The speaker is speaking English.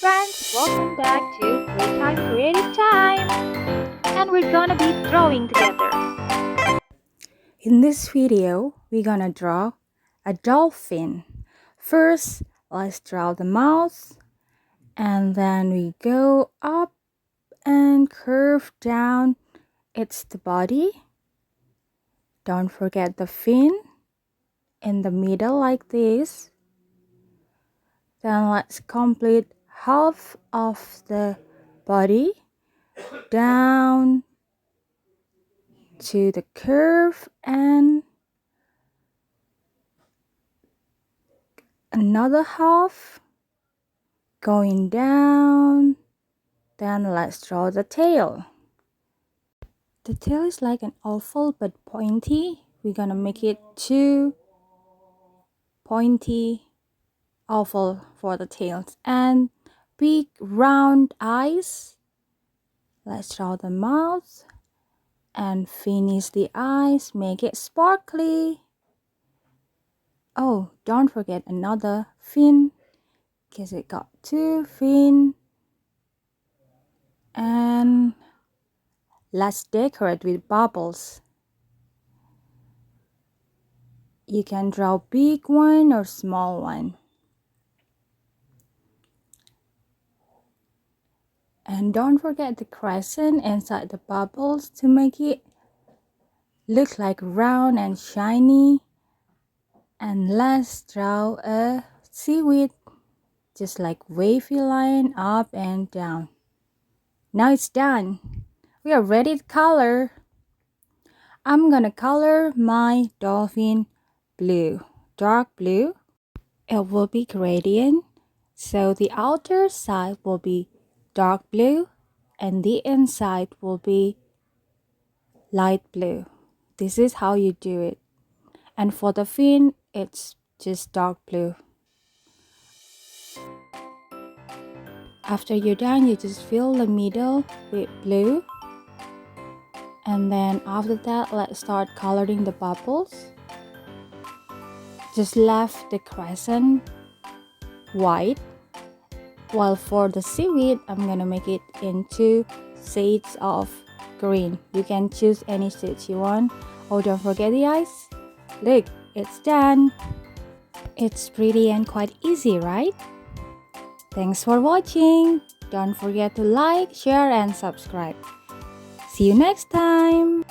friends, welcome back to Playtime Creative Time, and we're gonna be drawing together. In this video, we're gonna draw a dolphin. First, let's draw the mouth, and then we go up and curve down. It's the body. Don't forget the fin in the middle like this. Then let's complete half of the body down to the curve and another half going down. Then let's draw the tail. The tail is like an oval but pointy. We're gonna make it two pointy oval for the tails and big round eyes. Let's draw the mouth and finish the eyes, make it sparkly. Oh, don't forget another fin because it got two fin. And let's decorate with bubbles. You can draw big one or small one. And don't forget the crescent inside the bubbles to make it look like round and shiny. And let's draw a seaweed, just like wavy line up and down. Now it's done. We are ready to color. I'm gonna color my dolphin blue, dark blue. It will be gradient, so the outer side will be dark blue and the inside will be light blue. This is how you do it. And for the fin, it's just dark blue. After you're done, you just fill the middle with blue. And then after that, let's start coloring the bubbles. Just left the crescent white. While for the seaweed, I'm gonna make it into shades of green. You can choose any shades you want. Oh, don't forget the eyes. Look, it's done. It's pretty and quite easy, right? Thanks for watching. Don't forget to like, share, and subscribe. See you next time.